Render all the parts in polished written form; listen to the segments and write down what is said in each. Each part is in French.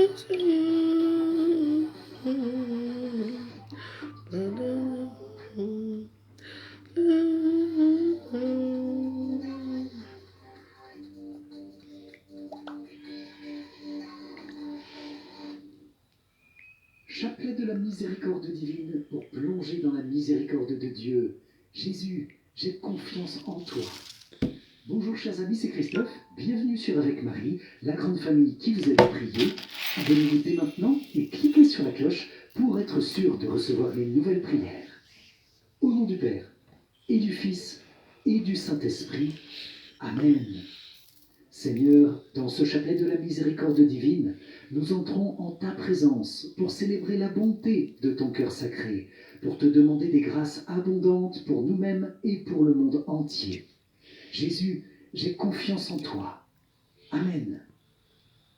Chapelet de la miséricorde divine pour plonger dans la miséricorde de Dieu. Jésus, j'ai confiance en toi. Bonjour chers amis, c'est Christophe. Bienvenue sur Avec Marie, la grande famille qui vous aide à prier. Abonnez-vous dès maintenant et cliquez sur la cloche pour être sûr de recevoir les nouvelles prières. Au nom du Père, et du Fils, et du Saint-Esprit. Amen. Seigneur, dans ce chapelet de la miséricorde divine, nous entrons en ta présence pour célébrer la bonté de ton cœur sacré, pour te demander des grâces abondantes pour nous-mêmes et pour le monde entier. Jésus, j'ai confiance en toi. Amen.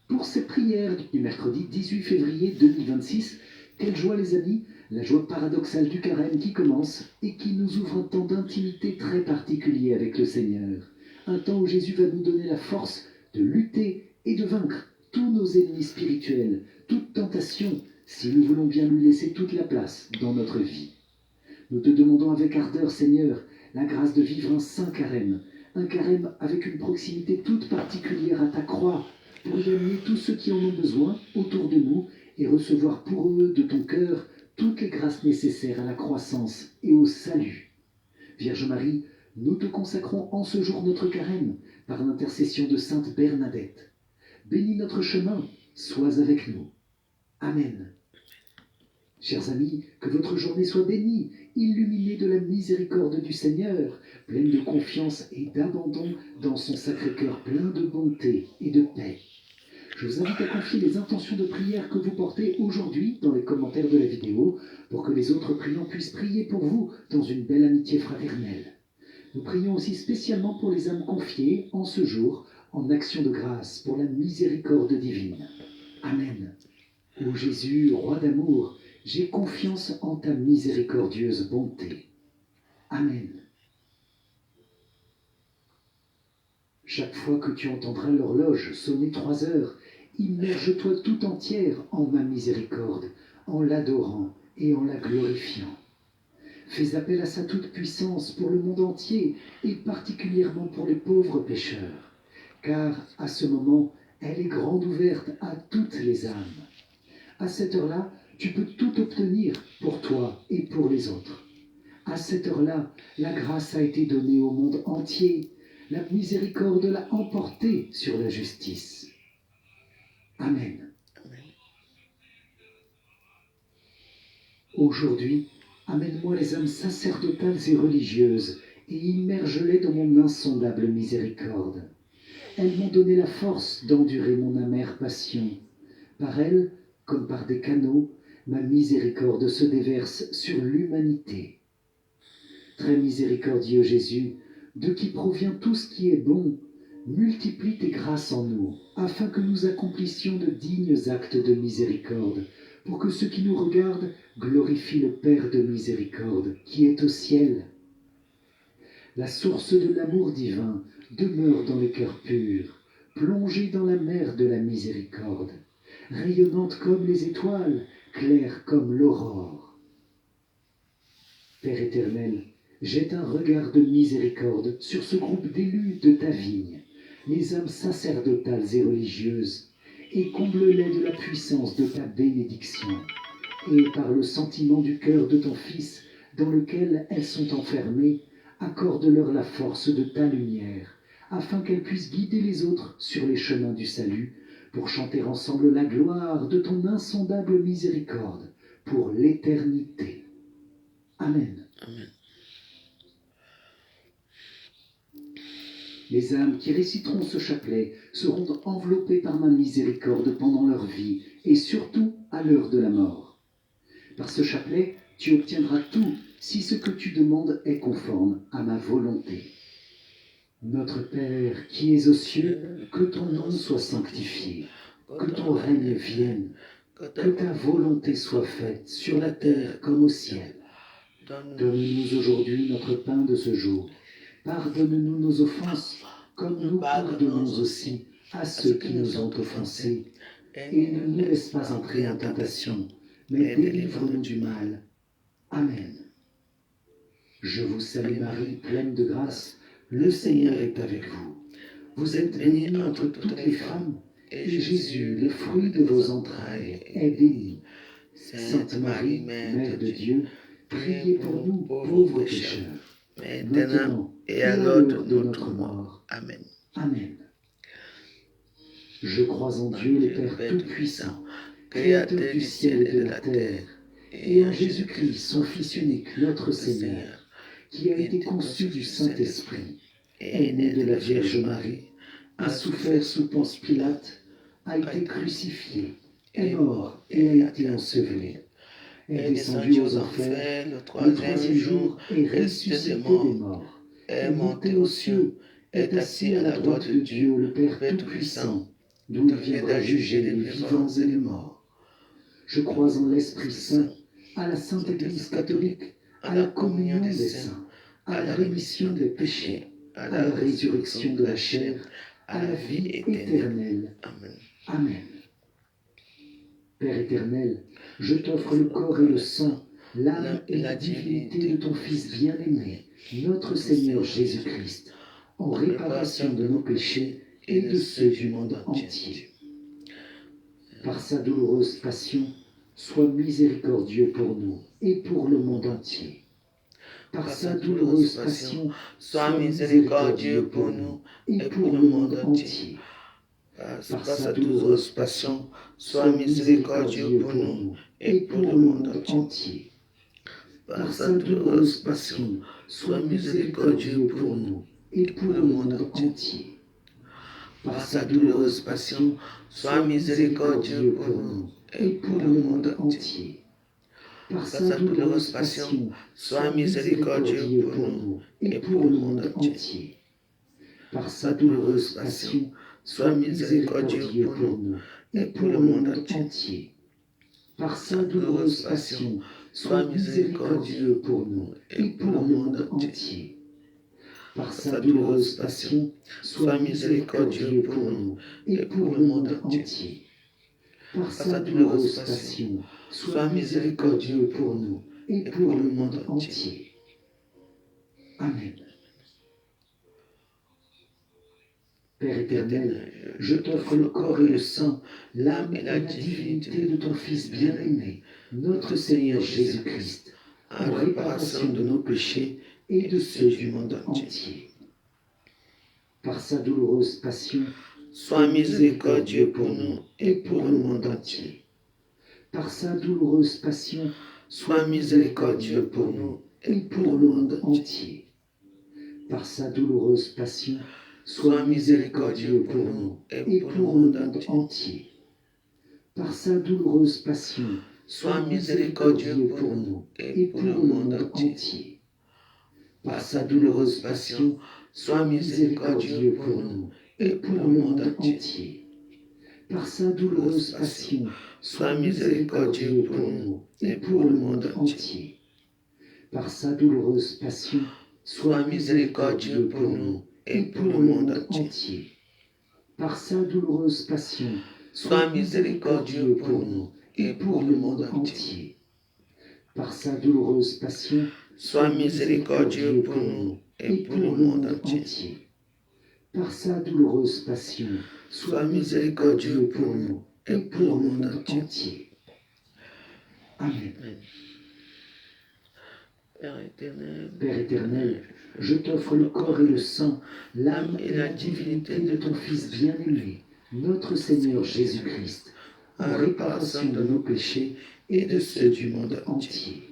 Pour cette prière du mercredi 18 février 2026, quelle joie les amis, la joie paradoxale du carême qui commence et qui nous ouvre un temps d'intimité très particulier avec le Seigneur. Un temps où Jésus va nous donner la force de lutter et de vaincre tous nos ennemis spirituels, toute tentation, si nous voulons bien lui laisser toute la place dans notre vie. Nous te demandons avec ardeur, Seigneur, la grâce de vivre un saint carême, un carême avec une proximité toute particulière à ta croix, pour y amener tous ceux qui en ont besoin autour de nous et recevoir pour eux de ton cœur toutes les grâces nécessaires à la croissance et au salut. Vierge Marie, nous te consacrons en ce jour notre carême par l'intercession de Sainte Bernadette. Bénis notre chemin, sois avec nous. Amen. Chers amis, que votre journée soit bénie, illuminée de la miséricorde du Seigneur, pleine de confiance et d'abandon dans son sacré cœur plein de bonté et de paix. Je vous invite à confier les intentions de prière que vous portez aujourd'hui dans les commentaires de la vidéo pour que les autres priants puissent prier pour vous dans une belle amitié fraternelle. Nous prions aussi spécialement pour les âmes confiées en ce jour en action de grâce pour la miséricorde divine. Amen. Ô Jésus, roi d'amour, j'ai confiance en ta miséricordieuse bonté. Amen. Chaque fois que tu entendras l'horloge sonner 3 heures, immerge-toi tout entière en ma miséricorde, en l'adorant et en la glorifiant. Fais appel à sa toute-puissance pour le monde entier et particulièrement pour les pauvres pécheurs, car à ce moment, elle est grande ouverte à toutes les âmes. À cette heure-là, tu peux tout obtenir pour toi et pour les autres. À cette heure-là, la grâce a été donnée au monde entier. La miséricorde l'a emporté sur la justice. Amen. Aujourd'hui, amène-moi les âmes sacerdotales et religieuses et immerge-les dans mon insondable miséricorde. Elles m'ont donné la force d'endurer mon amère passion. Par elles, comme par des canaux, ma miséricorde se déverse sur l'humanité. Très miséricordieux Jésus, de qui provient tout ce qui est bon, multiplie tes grâces en nous, afin que nous accomplissions de dignes actes de miséricorde, pour que ceux qui nous regardent glorifient le Père de miséricorde, qui est au ciel. La source de l'amour divin demeure dans les cœurs purs, plongée dans la mer de la miséricorde, rayonnante comme les étoiles, claire comme l'aurore. Père éternel, jette un regard de miséricorde sur ce groupe d'élus de ta vigne, les âmes sacerdotales et religieuses, et comble-les de la puissance de ta bénédiction, et par le sentiment du cœur de ton Fils, dans lequel elles sont enfermées, accorde-leur la force de ta lumière, afin qu'elles puissent guider les autres sur les chemins du salut, pour chanter ensemble la gloire de ton insondable miséricorde, pour l'éternité. Amen. Amen. Les âmes qui réciteront ce chapelet seront enveloppées par ma miséricorde pendant leur vie et surtout à l'heure de la mort. Par ce chapelet, tu obtiendras tout si ce que tu demandes est conforme à ma volonté. Notre Père qui es aux cieux, que ton nom soit sanctifié, que ton règne vienne, que ta volonté soit faite sur la terre comme au ciel. Donne-nous aujourd'hui notre pain de ce jour. Pardonne-nous nos offenses, comme nous pardonnons aussi à ceux qui nous ont offensés. et ne nous laisse pas entrer en tentation, mais délivre-nous du mal. Amen. Je vous salue Marie, pleine de grâce, le Seigneur est avec vous. Vous êtes bénie entre toutes les femmes, et Jésus, le fruit de vos entrailles, est béni. Sainte Marie, Mère de Dieu, priez pour nous pauvres pécheurs, maintenant et à l'heure de notre mort. Amen. Amen. Je crois en Dieu le Père Tout-Puissant, Créateur du ciel et de la terre, et en Jésus-Christ, son Fils unique, notre Seigneur, qui a été conçu du Saint-Esprit, est né de la Vierge Marie, a souffert sous Ponce Pilate, a été crucifié, est mort et a été enseveli, est descendu aux enfers, le troisième jour est ressuscité des morts, est monté aux cieux, est assis à la droite de Dieu, le Père Tout-Puissant, d'où il viendra juger les vivants et les morts. Je crois en l'Esprit Saint, à la Sainte Église catholique, à la communion des saints, à la rémission des péchés, à la résurrection de la chair, à la vie éternelle. Amen. Amen. Père éternel, je t'offre le corps et le sang, l'âme et la divinité de ton Fils bien-aimé, notre Seigneur Jésus-Christ, en réparation de nos péchés et de ceux du monde entier. Par sa douloureuse passion, sois miséricordieux pour nous et pour le monde entier. Par sa douloureuse passion, sois miséricordieux pour nous et pour le monde entier. Par sa douloureuse passion, sois miséricordieux pour nous et pour le monde entier. Par sa douloureuse passion, sois miséricordieux pour nous et pour le monde entier. Par sa douloureuse passion, sois miséricordieux pour nous et pour le monde entier. Par sa douloureuse passion, sois miséricordieux pour nous et pour le monde entier. Par sa douloureuse passion, sois miséricordieux pour nous et pour le monde entier. Par sa douloureuse passion, sois miséricordieux pour nous et pour le monde entier. Par sa douloureuse passion, sois miséricordieux pour nous et pour le monde entier. Par sa douloureuse passion, sois miséricordieux pour nous et pour le monde entier. Amen. Père éternel, je t'offre le corps et le sang, l'âme et la divinité de ton Fils bien-aimé, notre Seigneur Jésus-Christ, en réparation de nos péchés et de ceux du monde entier. Par sa douloureuse passion, sois miséricordieux pour nous et pour le monde entier. Par sa douloureuse passion, sois miséricordieux pour nous et pour le monde entier. Par sa douloureuse passion, sois miséricordieux pour nous et pour le monde entier. Par sa douloureuse passion, sois miséricordieux pour nous et pour le monde entier. Par sa douloureuse passion, sois miséricordieux pour nous et pour le monde entier. Par sa douloureuse passion, sois miséricordieux pour nous et pour le monde entier. Par sa douloureuse passion, sois miséricordieux pour nous et pour le monde entier. Par sa douloureuse passion, sois miséricordieux pour nous et pour le monde entier. Par sa douloureuse passion, sois miséricordieux pour nous et pour le monde entier. Par sa douloureuse passion, sois miséricordieux pour nous et pour le monde entier. Amen. Père éternel, je t'offre le corps et le sang, l'âme et la divinité de ton Fils bien-aimé, notre Seigneur Jésus-Christ, en réparation de nos péchés et de ceux du monde entier.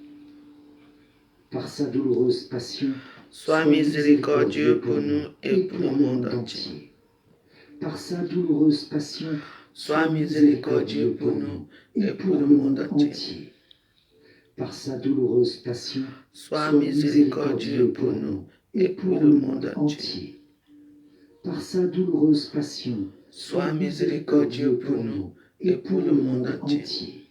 Par sa douloureuse passion, sois miséricordieux pour nous et pour le monde entier. Par sa douloureuse passion, sois miséricordieux pour nous et pour le monde entier. Par sa douloureuse passion, sois miséricordieux pour nous et pour le monde entier. Par sa douloureuse passion, sois miséricordieux pour nous et pour le monde entier.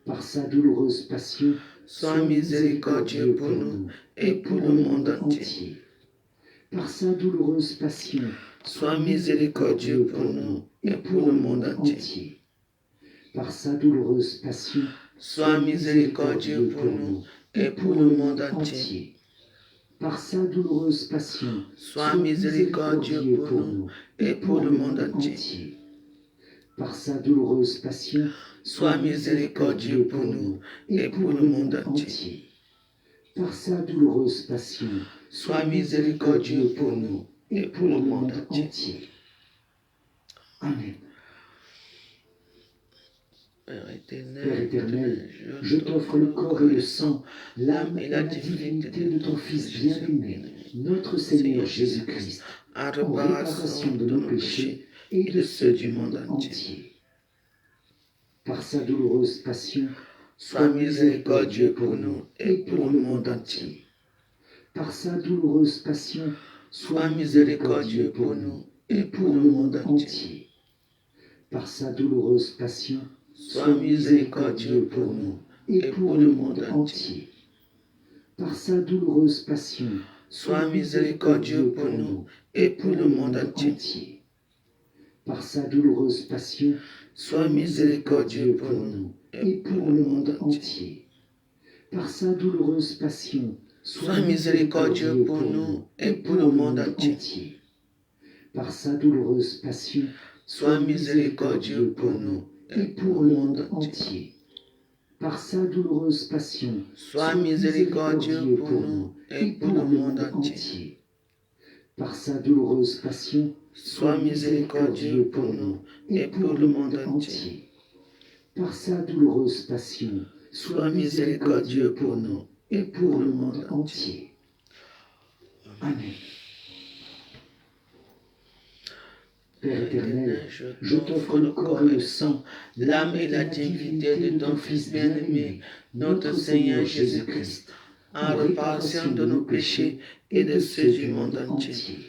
Par sa douloureuse passion, sois miséricordieux pour nous et pour le monde entier. Par sa douloureuse passion, sois miséricordieux pour nous et pour le monde entier. par sa douloureuse passion, sois miséricordieux pour nous et pour le monde entier. Par sa douloureuse passion, sois miséricordieux pour nous et pour le monde entier. Par sa douloureuse passion, sois miséricordieux pour nous et pour le monde entier. Par sa douloureuse passion, sois miséricordieux pour nous et pour le monde entier. Amen. Père Père éternel, je t'offre le corps et le sang, l'âme et la divinité de ton Fils bien-aimé, notre Seigneur Jésus-Christ, en en réparation de nos péchés et de ceux du monde entier. Par sa douloureuse passion, sois miséricordieux pour nous et pour le monde entier. Par sa douloureuse passion, sois miséricordieux pour nous et pour le monde entier. Par sa douloureuse passion, sois miséricordieux pour nous et pour le monde entier. Par sa douloureuse passion, sois miséricordieux pour nous et pour le monde entier. Par sa douloureuse passion, sois miséricordieux pour nous et pour le monde entier. Par sa douloureuse passion, sois miséricordieux pour nous et pour le monde entier. Par sa douloureuse passion, sois miséricordieux pour nous et pour le monde entier. Par sa douloureuse passion, sois miséricordieux pour nous et pour le monde entier. Par sa douloureuse passion, sois miséricordieux pour nous et pour le monde entier. Par sa douloureuse passion, sois miséricordieux pour nous et pour le monde entier. Amen. Père éternel, je t'offre le corps et le sang, l'âme et la divinité de ton Fils bien-aimé, notre Seigneur Jésus-Christ, en réparation de nos péchés et de ceux du monde entier.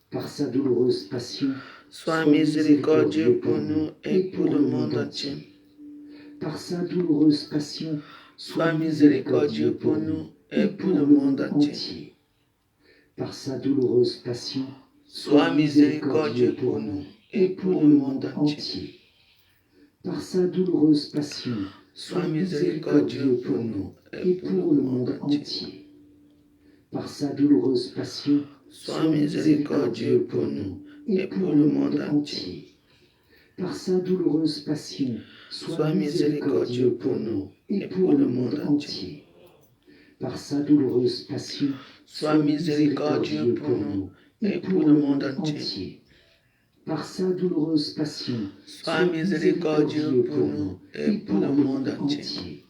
Par sa douloureuse passion, sois miséricordieux pour nous et pour le monde entier. Par sa douloureuse passion, sois miséricordieux pour nous et pour le monde entier. Par sa douloureuse passion, sois miséricordieux pour nous et pour le monde entier. Par sa douloureuse passion, sois miséricordieux pour nous et pour le monde entier. Par sa douloureuse passion, sois miséricordieux pour nous et pour le monde entier. Par sa douloureuse passion, sois miséricordieux pour nous et pour le monde entier. Par sa douloureuse passion, sois miséricordieux pour nous et pour le monde entier. Par sa douloureuse passion, sois miséricordieux pour nous et pour le monde entier.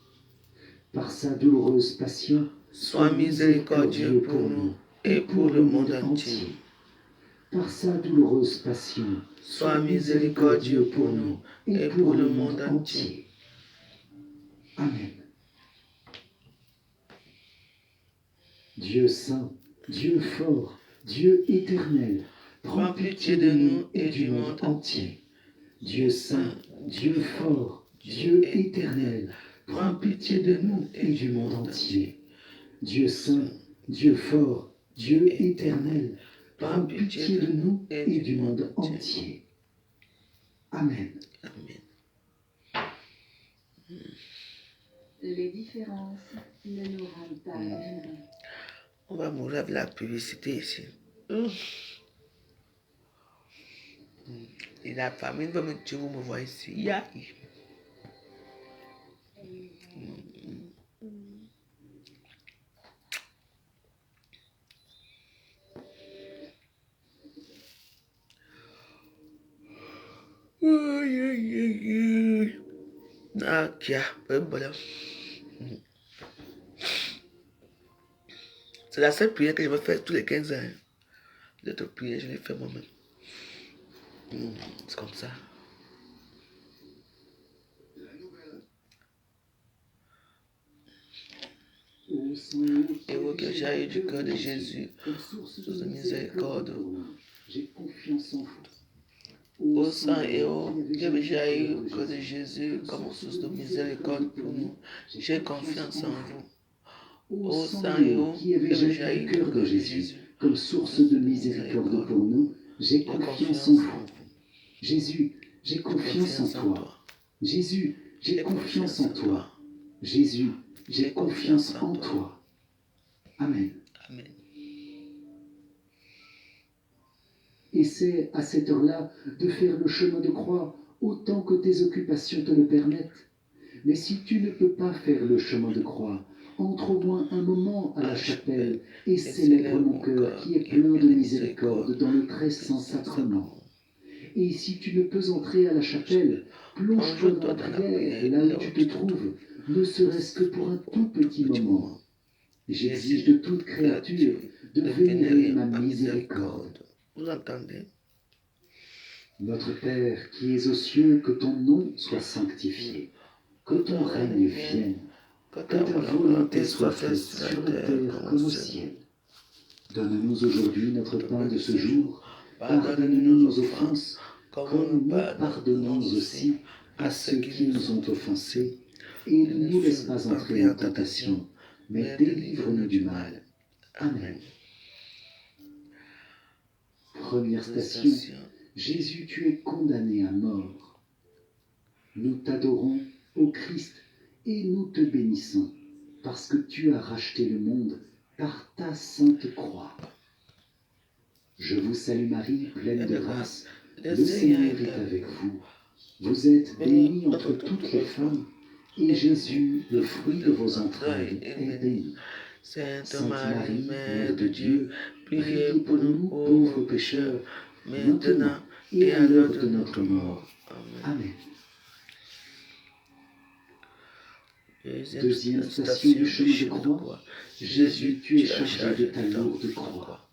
Par sa douloureuse passion, sois miséricordieux pour nous et pour le monde entier. Par sa douloureuse passion, sois miséricordieux pour nous et pour le monde entier. Amen. Dieu saint, Dieu fort, Dieu éternel, prends pitié de nous et du monde entier. Dieu saint, Dieu fort, Dieu éternel, prends pitié de nous et du monde entier. Dieu saint, Dieu fort, Dieu éternel, prends pitié de nous et du monde entier. Amen. Amen. Les différences ne nous rendent pas heureux. On va mourir avec la publicité ici. Et la famille va me tuer, vous me voyez ici. Yaï. Ah, kia, voilà. C'est la seule prière que je vais faire tous les 15 ans. Les autres prières, je les fais moi-même. C'est comme ça. Et vous que j'aille du cœur de Jésus, source de miséricorde. J'ai confiance en vous. Ô Saint et ô que j'aille du cœur de Jésus, comme source de miséricorde pour nous, j'ai confiance en vous. Ô Saint et ô que j'aille du cœur de Jésus, comme source de miséricorde pour nous, j'ai confiance en vous. Jésus, j'ai confiance en toi. Jésus, j'ai confiance en toi. Jésus, j'ai confiance en toi. Amen. Amen. Essaie à cette heure-là de faire le chemin de croix autant que tes occupations te le permettent. Mais si tu ne peux pas faire le chemin de croix, entre au moins un moment à la chapelle et célèbre mon cœur qui est plein de miséricorde dans le très saint sacrement. Et si tu ne peux entrer à la chapelle, plonge-toi dans la prière là où tu te trouves, ne serait-ce que pour un tout petit moment. J'exige de toute créature de vénérer ma miséricorde. Vous entendez? Notre Père qui es aux cieux, que ton nom soit sanctifié, que ton règne vienne, que ta volonté soit faite sur la terre comme au ciel. Donne-nous aujourd'hui notre pain de ce jour. Pardonne-nous nos offenses, comme nous pardonnons aussi à ceux qui nous ont offensés. Et ne nous laisse pas entrer en tentation, mais délivre-nous du mal. Amen. Première station, Jésus, tu es condamné à mort. Nous t'adorons, ô Christ, et nous te bénissons, parce que tu as racheté le monde par ta sainte croix. Je vous salue Marie, pleine de grâce, le Seigneur est avec vous. Vous êtes bénie entre toutes les femmes, et Jésus, le fruit de vos entrailles, est béni. Sainte Marie, Mère de Dieu, priez pour nous pauvres pécheurs, maintenant et à l'heure de notre mort. Amen. Deuxième station du chemin de croix. Jésus, tu es chargé de ta lourde croix.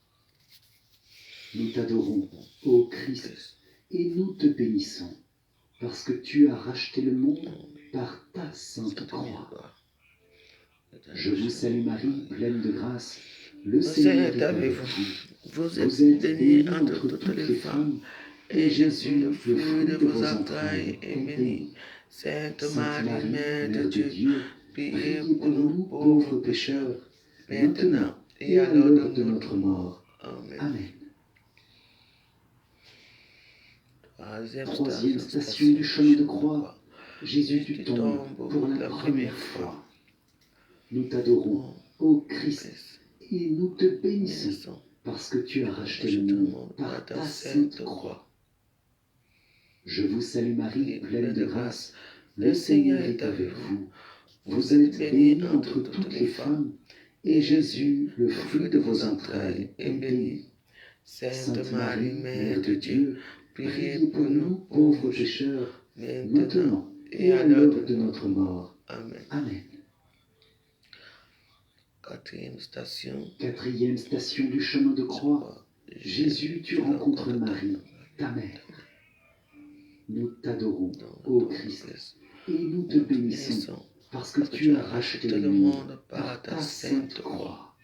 Nous t'adorons, ô Christ, et nous te bénissons, parce que tu as racheté le monde par ta sainte croix. Je vous salue Marie, pleine de grâce, le Seigneur est avec vous. Vous êtes bénie entre toutes les femmes, et Jésus, le fruit de vos entrailles, est béni. Sainte Marie, Mère de Dieu, priez pour nous pauvres pécheurs, maintenant et à l'heure de notre mort. Amen. Troisième station du chemin de croix. Jésus, tu tombes pour la première fois. Nous t'adorons, ô Christ, et nous te bénissons, parce que tu as racheté le monde par ta sainte croix. Je vous salue Marie, pleine de grâce, le Seigneur est avec vous. Vous êtes bénie entre toutes les femmes, et Jésus, le fruit de vos entrailles, est béni. Sainte Marie, Mère de Dieu, priez pour nous pauvres pécheurs, maintenant et à l'heure de notre mort. Amen. Quatrième station Du chemin de croix. Jésus, tu rencontres Marie, ta mère. Nous t'adorons, ô Christ, et nous te bénissons, parce que tu as racheté le monde par ta sainte croix.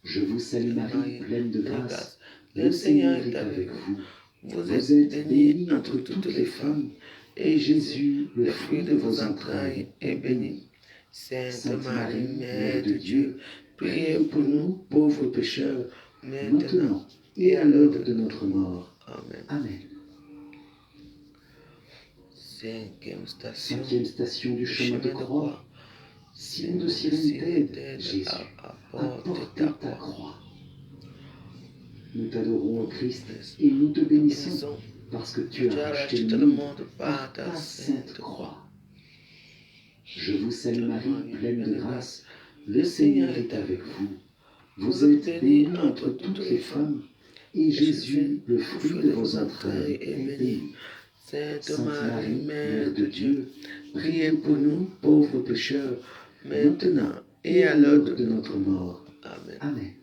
Je vous salue Marie, pleine de grâce, le Seigneur est avec vous. Vous êtes bénie entre toutes les femmes, et Jésus, le fruit de vos entrailles, est béni. Sainte Marie, Mère de Dieu, priez pour nous pauvres pécheurs, maintenant et à l'heure de notre mort. Amen. Cinquième station du chemin de croix. Signe de Cyrène t'aide, Jésus, à porter ta croix. Nous t'adorons, ô Christ, et nous te bénissons, parce que tu as racheté le monde par ta sainte croix. Je vous salue Marie, pleine de grâce, le Seigneur est avec vous. Vous êtes bénie entre toutes les femmes, et Jésus, le fruit de vos entrailles, est béni. Sainte Marie, Mère de Dieu, priez pour nous pauvres pécheurs, maintenant et à l'heure de notre mort. Amen.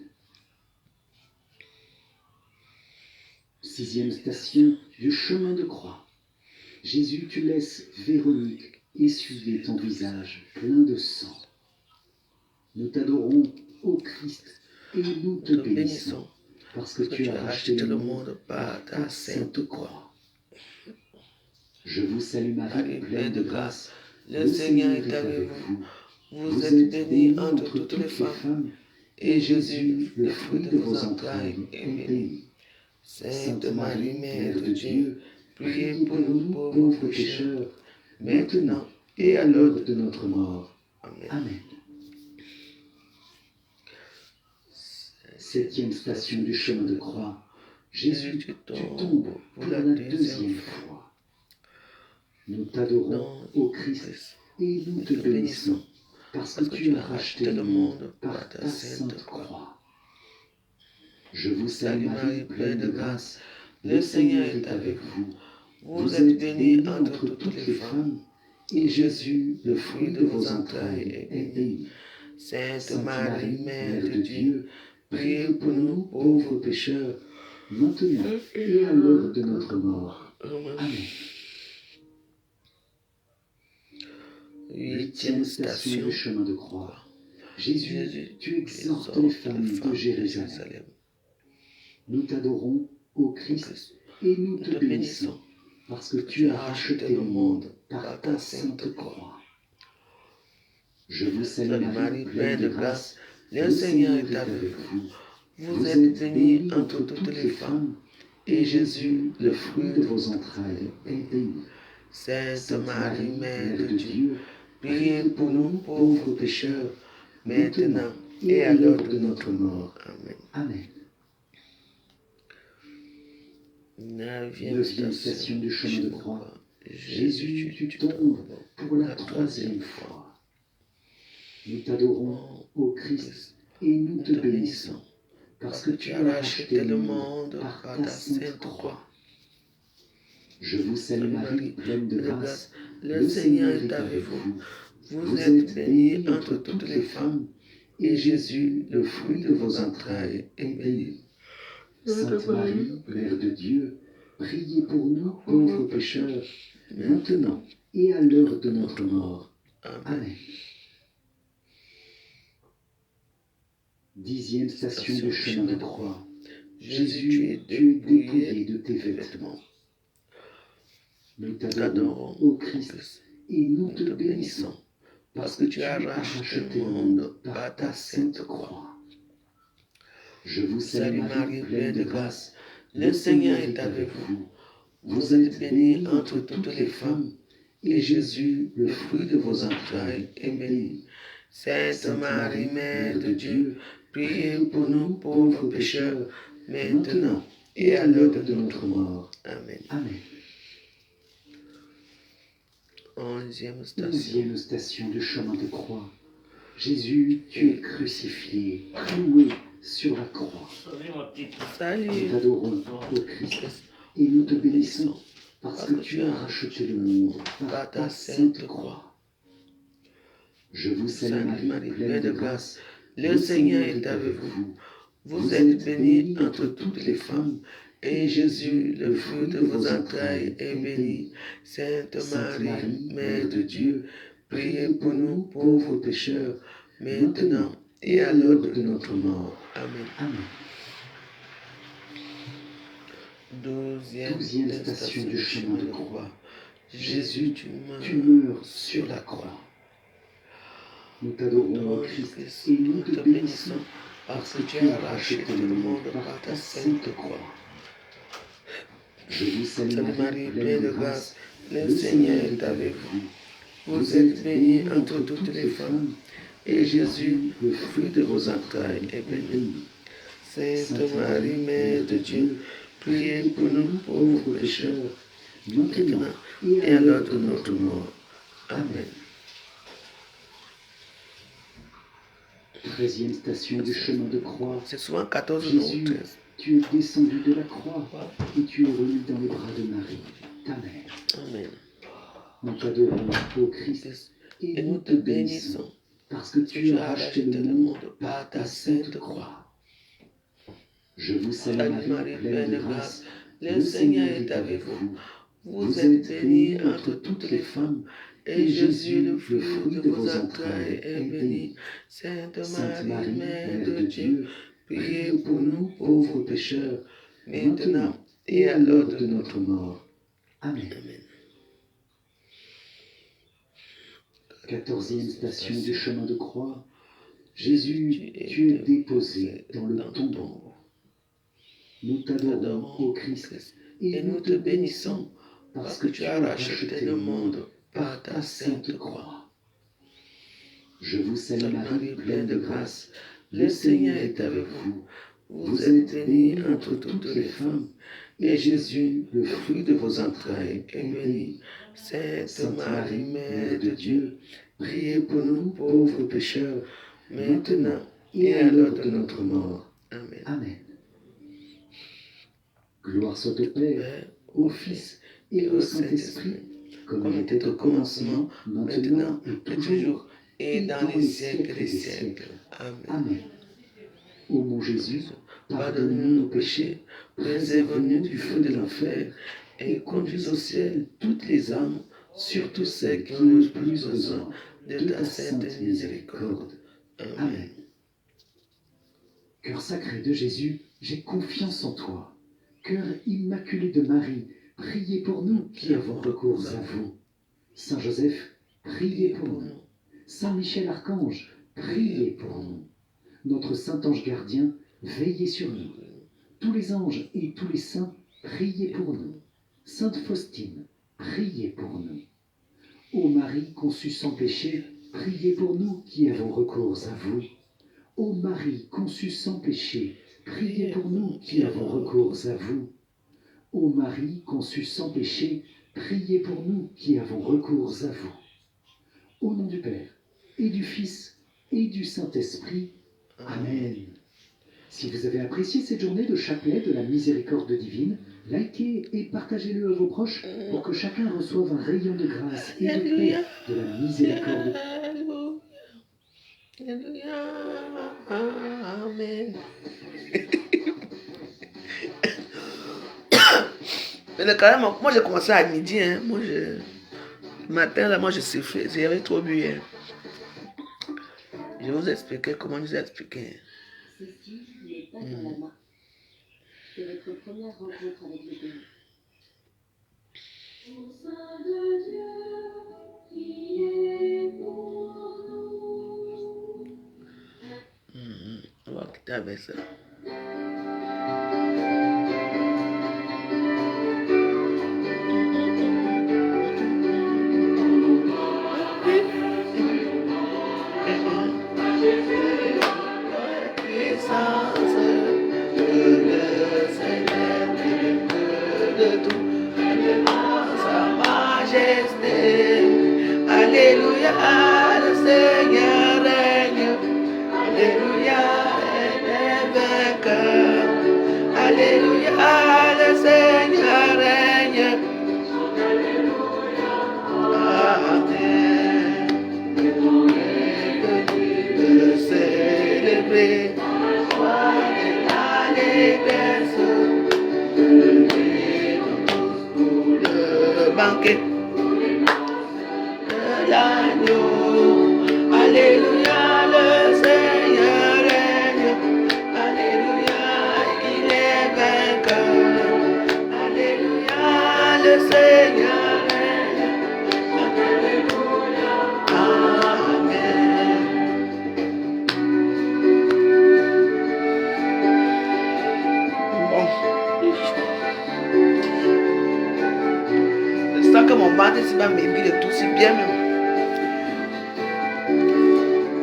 Sixième station du chemin de croix. Jésus, tu laisses Véronique essuyer ton visage plein de sang. Nous t'adorons, ô Christ, et nous te bénissons, parce que tu as racheté le monde par ta sainte croix. Je vous salue Marie, pleine de grâce, le Seigneur est avec vous. Vous êtes bénie entre toutes les femmes, et Jésus, le fruit de vos entrailles, est béni. Sainte Marie, Mère de Dieu, priez pour nous pauvres pécheurs, maintenant et à l'heure de notre mort. Amen. Amen. Septième station du chemin de croix. Jésus, tu tombes pour la deuxième fois. Nous t'adorons, ô Christ, et nous te bénissons, parce que tu as racheté le monde par ta sainte croix. Je vous salue Marie, pleine de grâce, le Seigneur est avec vous. Vous êtes bénie entre toutes les femmes, et Jésus, le fruit de vos entrailles, est béni. Sainte Marie, Mère de Dieu, priez pour nous pauvres pécheurs, maintenant et à l'heure de notre mort. Amen. Huitième station du chemin de croix. Jésus, tu exhortes les femmes de Jérusalem. Nous t'adorons, ô Christ, et nous te bénissons, parce que tu as racheté le monde par ta sainte croix. Je vous salue Marie, pleine de grâce, le Seigneur est avec vous. Vous êtes bénie entre toutes les femmes, et Jésus, le fruit de vos entrailles, est béni. Sainte Marie, Mère de Dieu, priez pour nous pauvres pécheurs, maintenant et à l'heure de notre mort. Amen. Amen. Neuvième station du chemin de croix. Jésus, tu tombes pour la troisième fois. Nous t'adorons, ô Christ, et nous te bénissons, parce que tu as racheté le monde par ta sainte croix. Je vous salue Marie, pleine de grâce, le Seigneur est avec vous. Vous êtes bénie entre toutes les femmes, et Jésus, le fruit de vos entrailles, est béni. Sainte Marie, Mère de Dieu, priez pour nous pauvres pécheurs, maintenant et à l'heure de notre mort. Amen. Dixième station du chemin de croix. Jésus, tu es dépouillé de tes vêtements. Nous t'adorons, ô Christ, et nous te bénissons, parce que tu as racheté le monde par ta sainte croix. Je vous salue Marie, pleine de grâce, le Seigneur est avec vous. Vous êtes bénie entre toutes les femmes, et Jésus, le fruit de vos entrailles, est béni. Sainte Marie, Mère de Dieu, priez pour nous pauvres pécheurs, maintenant et à l'heure de notre mort. Amen. Amen. Onzième station du chemin de croix. Jésus, tu es crucifié, cloué sur la croix. Nous t'adorons, ô Christ, et nous te bénissons, parce que tu as racheté le monde par ta sainte croix. Je vous salue Marie, pleine de grâce, le Seigneur est avec vous. Vous êtes bénie entre toutes les femmes, et Jésus, le fruit de vos entrailles, est béni. Sainte Marie, Mère de Dieu, priez pour nous pauvres pécheurs, maintenant et à l'heure de notre mort. Amen. Amen. Douzième station du chemin de croix. Jésus, tu meurs sur la croix. Nous t'adorons, ô Christ, et nous te bénissons, parce que tu as racheté le monde par ta sainte croix. Je vous salue Marie, pleine de grâce, le Seigneur est avec vous. Vous êtes bénie entre toutes les femmes, et Jésus, le fruit de vos entrailles, est béni. Sainte Marie, Mère de Dieu, priez pour nous pauvres pécheurs, maintenant et à l'heure de notre mort. Amen. 13e station du chemin de croix. C'est souvent 14 ou Jésus, 13. tu es descendu de la croix et tu es revenu dans les bras de Marie, ta mère. Amen. Nous t'adorons, ô Christ, et nous te bénissons, parce que tu as racheté le monde par ta sainte croix. Je vous salue Marie, pleine de grâce, le Seigneur est avec vous. Vous êtes bénie entre toutes les femmes, et Jésus, le fruit de vos entrailles, est béni. Sainte Marie, Mère de Dieu, priez pour nous pauvres pécheurs, maintenant et à l'heure de notre mort. Amen. 14e station du chemin de croix. Jésus, tu es déposé dans le tombeau. Nous t'adorons, ô Christ, et nous te bénissons, parce que tu as racheté le monde par ta sainte croix. Je vous salue Marie, pleine de grâce, le Seigneur est avec vous. Vous êtes bénie entre toutes les femmes, et Jésus, le fruit de vos entrailles, est béni. Sainte Marie, Mère de Dieu, priez pour nous pauvres pécheurs, maintenant et à l'heure de notre mort. Amen. Amen. Gloire soit au Père, au Fils et au Saint-Esprit, comme il était au commencement, maintenant et toujours, et dans les siècles des siècles. Amen. Amen. Ô mon Jésus, pardonne-nous nos péchés, préserve-nous du feu de l'enfer, et conduis au ciel toutes les âmes, surtout celles qui ont le plus besoin de ta sainte miséricorde. Amen. Cœur sacré de Jésus, j'ai confiance en toi. Cœur immaculé de Marie, priez pour nous qui avons recours à vous. Saint Joseph, priez pour nous. Saint Michel Archange, priez pour nous. Notre Saint Ange gardien, veillez sur nous. Tous les anges et tous les saints, priez pour nous. Sainte Faustine, priez pour nous. Ô Marie conçue sans péché, priez pour nous qui avons recours à vous. Ô Marie conçue sans péché, priez pour nous qui avons recours à vous. Ô Marie conçue sans péché, priez pour nous qui avons recours à vous. Au nom du Père, et du Fils, et du Saint-Esprit. Amen. Si vous avez apprécié cette journée de chapelet de la miséricorde divine, likez et partagez-le à vos proches pour que chacun reçoive un rayon de grâce et de paix de la miséricorde. Alléluia. Amen. Mais quand même, moi j'ai commencé à midi. Le matin, là, moi je sifflais. J'avais trop bu. Je vais vous expliquer comment je vous ai expliqué. Ceci n'est pas dans la main. C'est votre première rencontre avec le pays. Au sein de Dieu qui est pour nous. On va quitter avec ça. Alléluia, le Seigneur règne. Alléluia, il est vainqueur. Alléluia, le Seigneur règne. Amen. De célébrer la joie et l'allégresse. Le banquet. L'agneau, alléluia, le Seigneur règne, alléluia, il est vainqueur, alléluia, le Seigneur règne, alléluia, amen. Bon, je sens que mon ventre ici va m'aider de tout si bien même.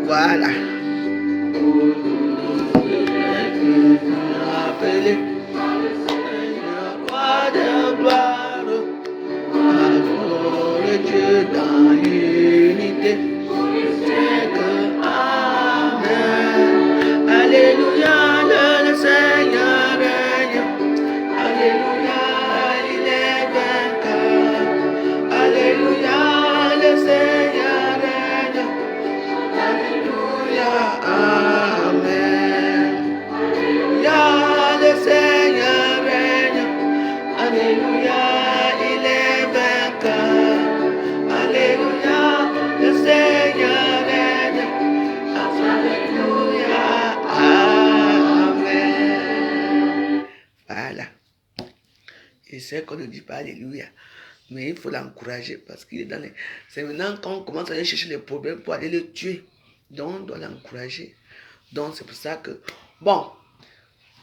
Voilà. Appelé Seigneur, roi de gloire, adore Dieu dans l'unité. C'est que Amen. Alléluia, le Seigneur règne. Alléluia, il est vainqueur. Alléluia, le Seigneur règne. Alléluia, amen. Alléluia, le Seigneur règne. Alléluia, il est vainqueur. Alléluia, le Seigneur règne. Alléluia, amen. Voilà. Et c'est qu'on ne dit pas alléluia. Mais il faut l'encourager parce qu'il est dans les... C'est maintenant qu'on commence à aller chercher les problèmes pour aller le tuer. Donc, on doit l'encourager. Donc, c'est pour ça que... Bon,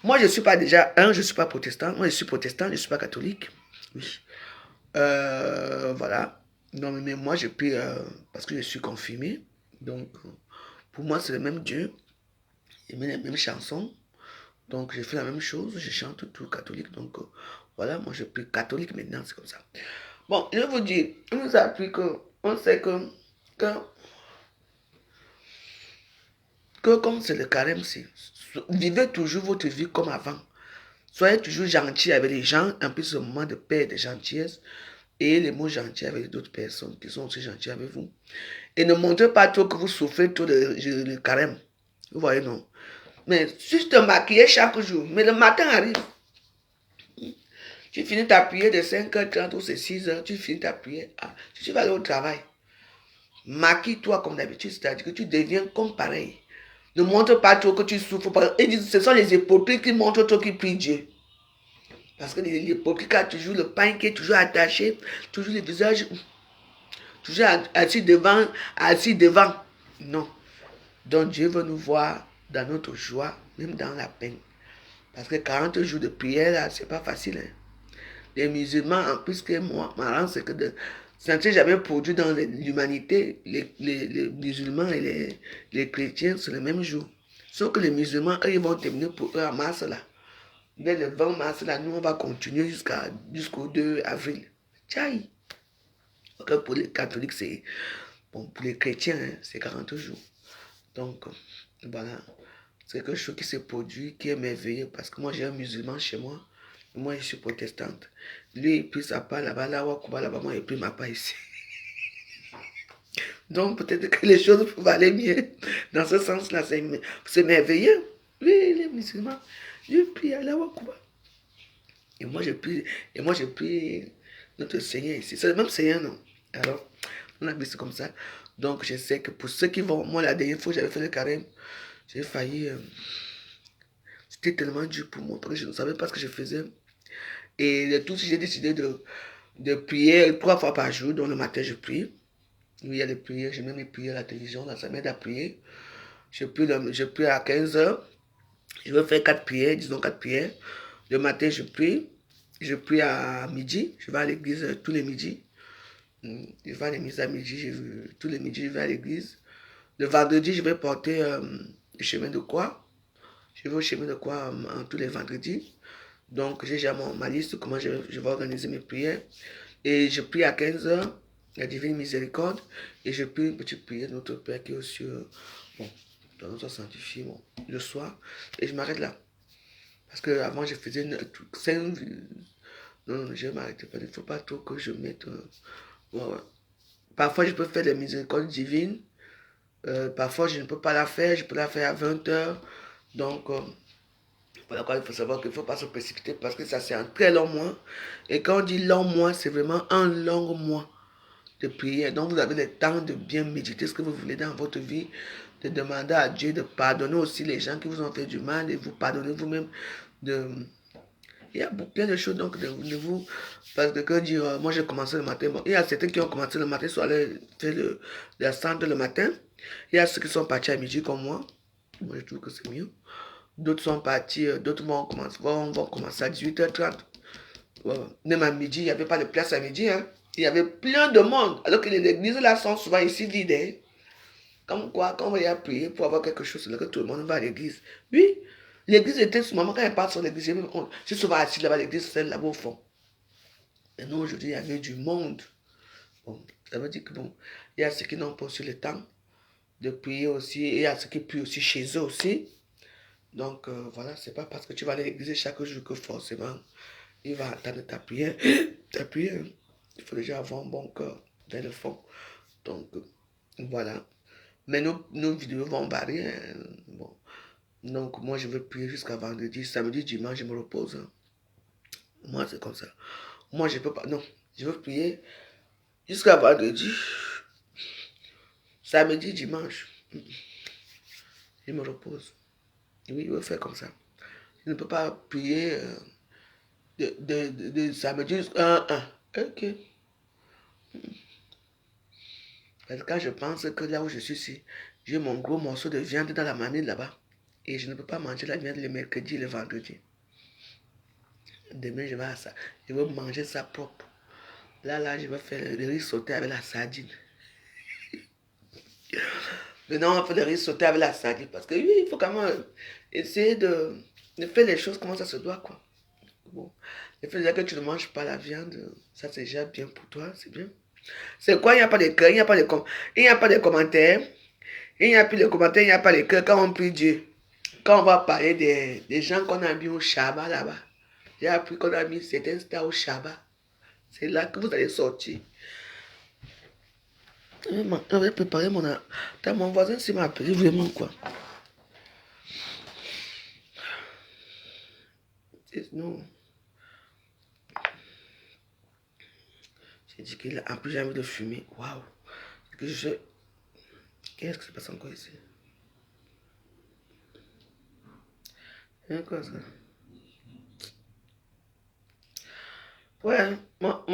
moi, je ne suis pas déjà... je ne suis pas protestant. Moi, je suis protestant, je ne suis pas catholique. Oui. Voilà. Non, mais moi, je prie parce que je suis confirmé. Donc, pour moi, c'est le même Dieu. Il met les mêmes chansons. Donc, je fais la même chose. Je chante tout catholique. Donc, voilà, moi, je prie catholique maintenant. C'est comme ça. Bon, je vais vous dire, on nous a appris que, on sait que, que comme c'est le carême, vivez toujours votre vie comme avant. Soyez toujours gentil avec les gens, en plus ce moment de paix et de gentillesse, et les mots gentils avec d'autres personnes qui sont aussi gentils avec vous. Et ne montrez pas trop que vous souffrez trop de carême. Vous voyez, non? Mais juste te maquiller chaque jour, mais le matin arrive. Tu finis ta prière de 5h30 ou c'est 6h, tu finis ta prière. Ah, tu vas aller au travail. Maquille-toi comme d'habitude, c'est-à-dire que tu deviens comme pareil. Ne montre pas trop que tu souffres. Ils disent, ce sont les hypocrites qui montrent trop qu'ils prient Dieu. Parce que l'hypocrite a toujours le pain qui est toujours attaché, toujours le visage, toujours assis devant, assis devant. Non. Donc Dieu veut nous voir dans notre joie, même dans la peine. Parce que 40 jours de prière, là, c'est pas facile. Hein. Les musulmans, en plus que moi, marrant, c'est que ça ne s'est jamais produit dans l'humanité. Les musulmans et les chrétiens, c'est le même jour. Sauf que les musulmans, eux, ils vont terminer pour eux à mars, là. Dès le 20 mars, là, nous, on va continuer jusqu'au 2 avril. Tchaï! Okay, pour les catholiques, c'est... Bon, pour les chrétiens, hein, c'est 40 jours. Donc, voilà. C'est quelque chose qui s'est produit, qui est merveilleux. Parce que moi, j'ai un musulman chez moi. Moi, je suis protestante. Lui, il prie sa part là-bas, là-bas, moi, il prie ma part ici. Donc, peut-être que les choses peuvent aller mieux. Dans ce sens-là, c'est merveilleux. Oui, les musulmans, je prie à la Wakuba. Et moi, je prie notre Seigneur ici. C'est le même Seigneur, non? Alors, on a vu ça comme ça. Donc, je sais que pour ceux qui vont, moi, la dernière fois, j'avais fait le carême, j'ai failli. C'était tellement dur pour moi parce que je ne savais pas ce que je faisais. Et de tout, j'ai décidé de prier 3 fois par jour. Donc, le matin, je prie. Oui, il y a des prières, je mets mes prières à la télévision, là, ça m'aide à prier. Je prie à 15h. Je vais faire 4 prières, disons 4 prières. Le matin, je prie. Je prie à midi. Je vais à l'église tous les midis. Je vais à l'église à midi. Tous les midis, je vais à l'église. Le vendredi, je vais porter le chemin de croix. Je vais au chemin de croix tous les vendredis. Donc, j'ai déjà ma liste, comment je vais organiser mes prières. Et je prie à 15h, la divine miséricorde. Et je prie une petite prière de notre Père qui est aux cieux. Bon, dans notre sanctifié, bon, le soir. Et je m'arrête là. Parce qu'avant, je faisais 5. Non, je m'arrête pas. Il ne faut pas trop que je mette. Ouais. Parfois, je peux faire la miséricorde divine. Parfois, je ne peux pas la faire. Je peux la faire à 20h. Donc, voilà quoi, il faut savoir qu'il ne faut pas se précipiter parce que ça, c'est un très long mois. Et quand on dit long mois, c'est vraiment un long mois de prière. Donc, vous avez le temps de bien méditer ce que vous voulez dans votre vie, de demander à Dieu de pardonner aussi les gens qui vous ont fait du mal et vous pardonner vous-même. Il y a plein de choses, donc, de vous. Parce que quand dit, moi, j'ai commencé le matin. Bon, il y a certains qui ont commencé le matin, soit aller faire la centre le matin. Il y a ceux qui sont partis à midi comme moi. Moi, je trouve que c'est mieux. D'autres sont partis, d'autres vont commencer à 18h30. Même à midi, il n'y avait pas de place à midi. Hein. Il y avait plein de monde. Alors que les églises là sont souvent ici vides. Hein. Comme quoi, quand on va y prier pour avoir quelque chose, c'est là que tout le monde va à l'église. Oui, l'église était souvent, quand elle part sur l'église, je suis souvent assis là-bas, l'église, celle là-bas au fond. Et nous, aujourd'hui, il y avait du monde. Bon, ça veut dire que bon, il y a ceux qui n'ont pas aussi le temps de prier aussi, et il y a ceux qui prient aussi chez eux aussi. Donc, voilà, c'est pas parce que tu vas aller à l'église chaque jour que forcément, il va attendre ta prière. Ta prière, il faut déjà avoir un bon cœur dans le fond. Donc, voilà. Mais nos vidéos vont varier. Hein. Bon. Donc, moi, je vais prier jusqu'à vendredi. Samedi, dimanche, je me repose. Hein. Moi, c'est comme ça. Moi, je peux pas. Non, je veux prier jusqu'à vendredi. Samedi, dimanche, je me repose. Oui, je vais faire comme ça. Je ne peux pas prier de samedi jusqu'à 1. Ok. Parce que quand je pense que là où je suis ici, j'ai mon gros morceau de viande dans la marmite là-bas. Et je ne peux pas manger la viande le mercredi et le vendredi. Demain, je vais à ça. Je vais manger ça propre. Là, je vais faire le riz sauté avec la sardine. Maintenant, on va faire le riz sauté avec la sardine. Parce que oui, il faut quand même essayer de faire les choses comment ça se doit, quoi. Bon. Le fait que tu ne manges pas la viande, ça c'est déjà bien pour toi, c'est bien. C'est quoi? Il n'y a pas de cœur, il n'y a pas de commentaires. Il n'y a plus de commentaires, il n'y a pas de cœur quand on prie Dieu. Quand on va parler des gens qu'on a mis au Shabbat là-bas. J'ai appris qu'on a mis certains stars au Shabbat. C'est là que vous allez sortir. J'avais préparé mon... Mon voisin s'il m'a appelé vraiment quoi. Non. J'ai dit qu'il a... En plus j'ai envie de fumer. Waouh. Qu'est-ce que se passe encore ici? C'est quoi ça? Ouais, moi,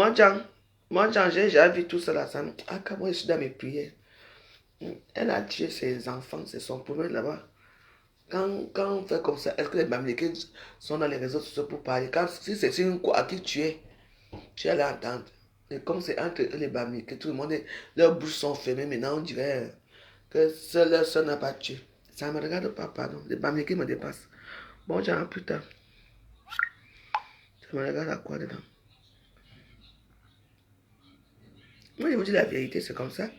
j'ai déjà vu tout ça là. Ah, quand moi je suis dans mes prières. Elle a tué ses enfants, c'est son problème là-bas. Quand on fait comme ça, est-ce que les Bamileke sont dans les réseaux sociaux pour parler? Si c'est une quoi à qui tu allais entendre. Et comme c'est entre eux les Bamileke, tout le monde, leurs bouches sont fermées. Maintenant, on dirait que seul leur soeur n'a pas tué. Ça ne me regarde pas, pardon. Les Bamileke me dépassent. Bon, j'en ai plus tard. Ça me regarde à quoi dedans? Moi, je vous dis la vérité, c'est comme ça.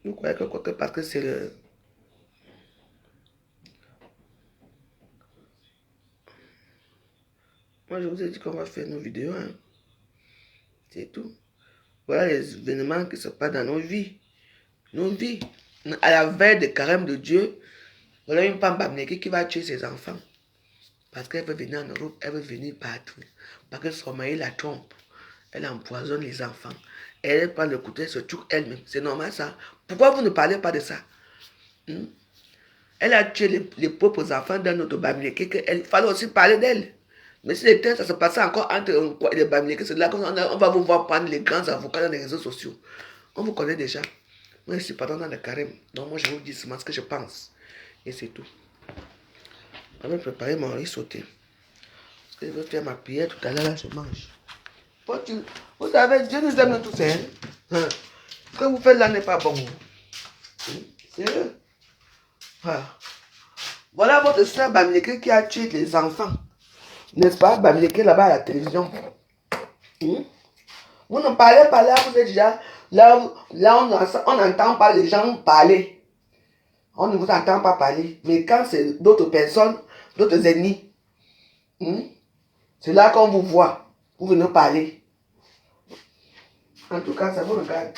Vous croyez que quoi que parce que c'est le... Moi, je vous ai dit qu'on va faire nos vidéos. Hein. C'est tout. Voilà les événements qui se passent dans nos vies. Nos vies. À la veille de carême de Dieu, voilà une femme bamneke qui va tuer ses enfants. Parce qu'elle veut venir en Europe, elle veut venir partout. Parce que son mari la trompe. Elle empoisonne les enfants. Elle prend le couteau, elle se tue elle-même. C'est normal ça. Pourquoi vous ne parlez pas de ça? Elle a tué les pauvres enfants d'un autre bamneke. Il fallait aussi parler d'elle. Mais si les temps, ça se passait encore entre les Bamileke, c'est là qu'on va vous voir prendre les grands avocats dans les réseaux sociaux. On vous connaît déjà. Moi, je suis pas dans le carême. Donc, moi, je vous dis seulement ce que je pense. Et c'est tout. Je vais préparer mon riz sauté. Parce que je vais faire ma prière tout à l'heure, là, je mange. Vous savez, Dieu nous aime tous. Hein? Ce que vous faites là n'est pas bon. Sérieux? Voilà votre soeur Bamileke qui a tué les enfants. N'est-ce pas, Bamileke là-bas à la télévision. Vous ne parlez pas là, vous êtes déjà... Là on n'entend pas les gens parler. On ne vous entend pas parler. Mais quand c'est d'autres personnes, d'autres ennemis, c'est là qu'on vous voit. Vous venez parler. En tout cas, ça vous regarde.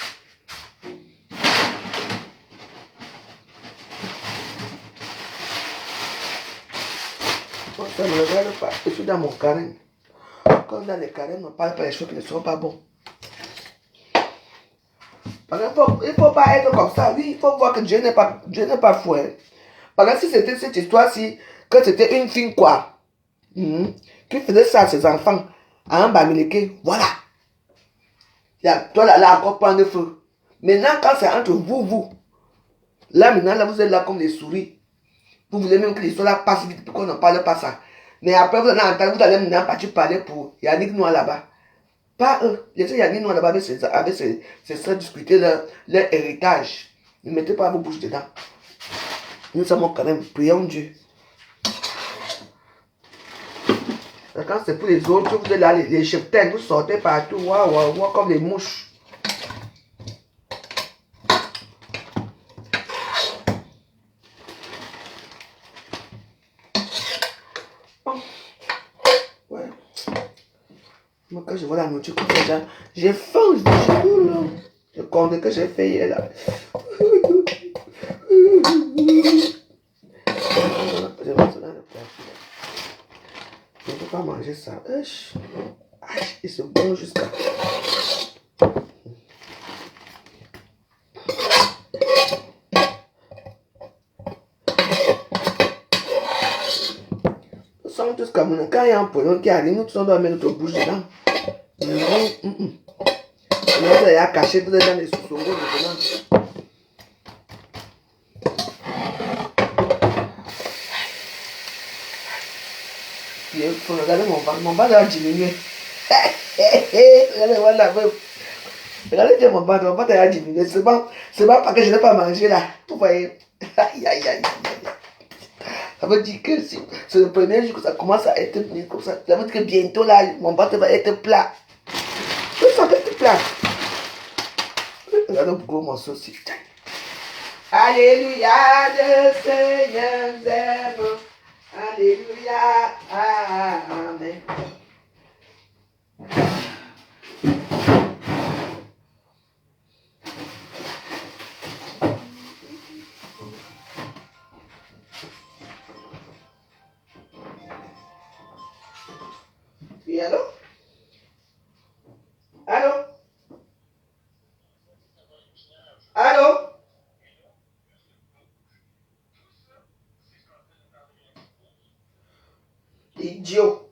Ça ne me regarde pas. Je suis dans mon carême. Quand dans les carèmes, on ne parle pas des choses qui ne sont pas bonnes. Il ne faut pas être comme ça. Oui, il faut voir que Dieu n'est pas fou. Hein. Parce que si c'était cette histoire-ci, que c'était une fille quoi, qui faisait ça à ses enfants, à un Bamileke, voilà. Toi là, encore prendre feu. Maintenant, quand c'est entre vous, là maintenant, là, vous êtes là comme des souris. Vous voulez même que l'histoire là passe vite pour qu'on n'en parle pas ça. Mais après, vous allez maintenant partir parler pour Yannick Noir là-bas. Pas eux. Laissez Yannick Noir là-bas avec ses soeurs discuter leur héritage. Ne mettez pas vos bouches dedans. Nous sommes quand même, prions Dieu. Quand c'est pour les autres, vous êtes là, les cheptels, vous sortez partout, waouh, comme les mouches. Moi, quand je vois la nourriture, j'ai faim, je compte que j'ai fait hier là. Je ne peux pas manger ça. Et c'est bon jusqu'à. Nous sommes tous comme nous. Quand il y a un poison qui arrive, nous tous on doit mettre notre bouche dedans. Vous allez cacher, vous êtes dans les sous-songos maintenant. Il faut regarder mon ventre va diminuer. Regardez-moi la meuf. Regardez mon ventre a diminué. C'est pas parce que je n'ai pas mangé là. Vous voyez. Aïe, aïe, aïe, aïe. Ça veut dire que c'est le premier jour que ça commence à être comme ça. Ça veut dire que bientôt là, mon ventre va être plat. Ça va être plat. Regardez pourquoi mon sauce. Alléluia, le Seigneur aime. Alléluia, amen. Oui, allô? Allô? Allô? Idiot.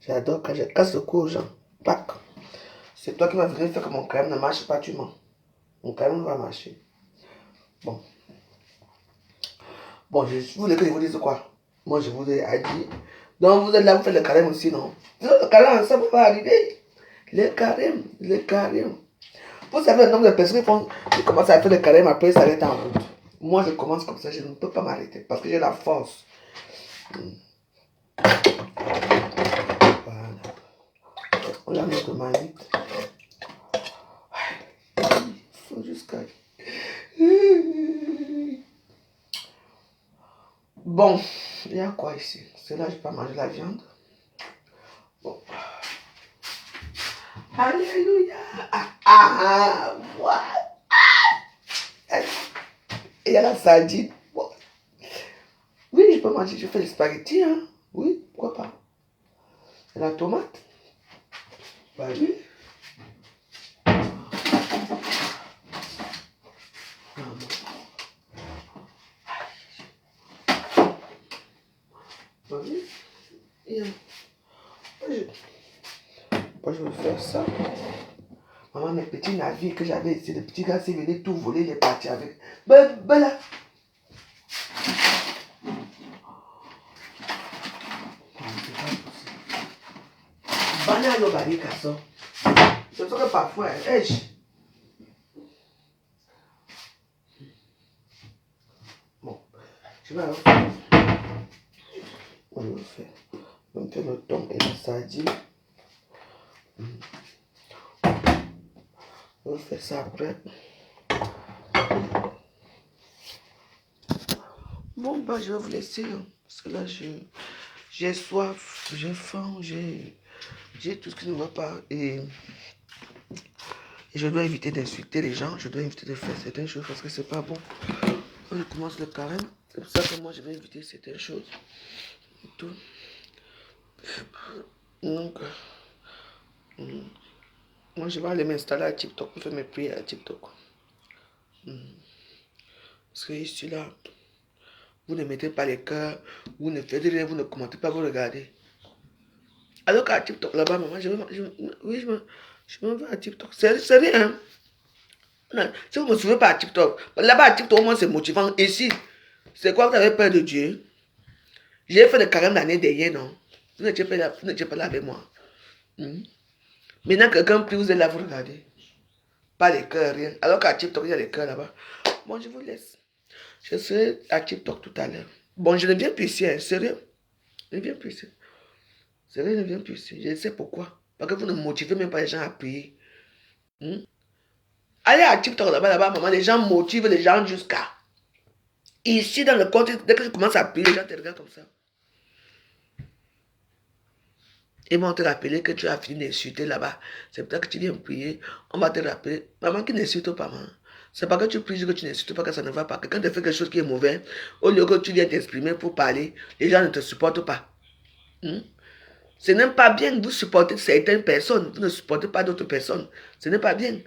J'adore quand je casse le cou aux gens. Pac. C'est toi qui m'as venu faire que mon crème ne marche pas, tu mens. Mon crème va marcher. Bon. Bon, je voulais que je vous dise quoi. Moi, je vous ai dit. Donc, vous êtes là, vous faites le carême aussi, non? Non, le carême, ça ne peut pas arriver. Le carême, le carême. Vous savez le nombre de personnes qui commencent à faire le carême, après ils s'arrêtent en route. Moi, je commence comme ça, je ne peux pas m'arrêter parce que j'ai la force. Voilà. On l'a mis de ma vite. Il faut jusqu'à... Bon, il y a quoi ici? C'est là, je peux pas manger la viande. Bon. Alléluia. What? Il y a la sardine. What? Oui, je peux manger. Je fais les spaghettis, hein. Oui, pourquoi pas. Et la tomate. Bah oui. Bah oui. Et, moi, je vais faire ça. Maman, mes petits navires que j'avais ici, le petit gars, s'il venait tout voler, il est parti avec. Ben là. Banane barika ça. C'est ça que parfois, bon, je vais refaire. On va faire. On va faire le thon et la sardine. On va faire ça après. Bon, bah, je vais vous laisser. Hein, parce que là, j'ai soif, j'ai faim, j'ai tout ce qui ne va pas. Et je dois éviter d'insulter les gens. Je dois éviter de faire certaines choses parce que c'est pas bon. Quand je commence le carême, c'est pour ça que moi, je vais éviter certaines choses. Et tout. Donc, moi, je vais aller m'installer à TikTok pour faire mes prières à TikTok. Parce que ici, là, vous ne mettez pas les cœurs, vous ne faites rien, vous ne commentez pas, vous regardez. Alors qu'à TikTok, là-bas, maman, je me vais à TikTok. C'est rien. Hein? Non, si vous ne me suivez pas à TikTok, là-bas à TikTok, au moins, c'est motivant. Ici, c'est quoi, vous avez peur de Dieu? J'ai fait le carême l'année dernière, non? Vous n'étiez pas là avec moi. Maintenant, quelqu'un prie, vous êtes là, vous regardez. Pas les cœurs, rien. Alors qu'à TikTok, il y a les cœurs là-bas. Bon, je vous laisse. Je serai à TikTok tout à l'heure. Bon, je ne viens plus ici, hein, sérieux. Je ne viens plus ici. Sérieux, je ne viens plus ici. Je sais pourquoi. Parce que vous ne motivez même pas les gens à prier. Allez à TikTok là-bas, maman, les gens motivent les gens jusqu'à. Ici, dans le contexte, dès que tu commences à prier, les gens te regardent comme ça. Ils vont te rappeler que tu as fini d'insulter là-bas. C'est peut-être que tu viens prier. On va te rappeler. Maman qui n'insulte pas, maman. C'est pas que tu pries que tu n'insultes pas, que ça ne va pas. Que quand tu fais quelque chose qui est mauvais, au lieu que tu viens t'exprimer pour parler, les gens ne te supportent pas. Ce n'est pas bien que vous supportez certaines personnes. Vous ne supportez pas d'autres personnes. Ce n'est pas bien.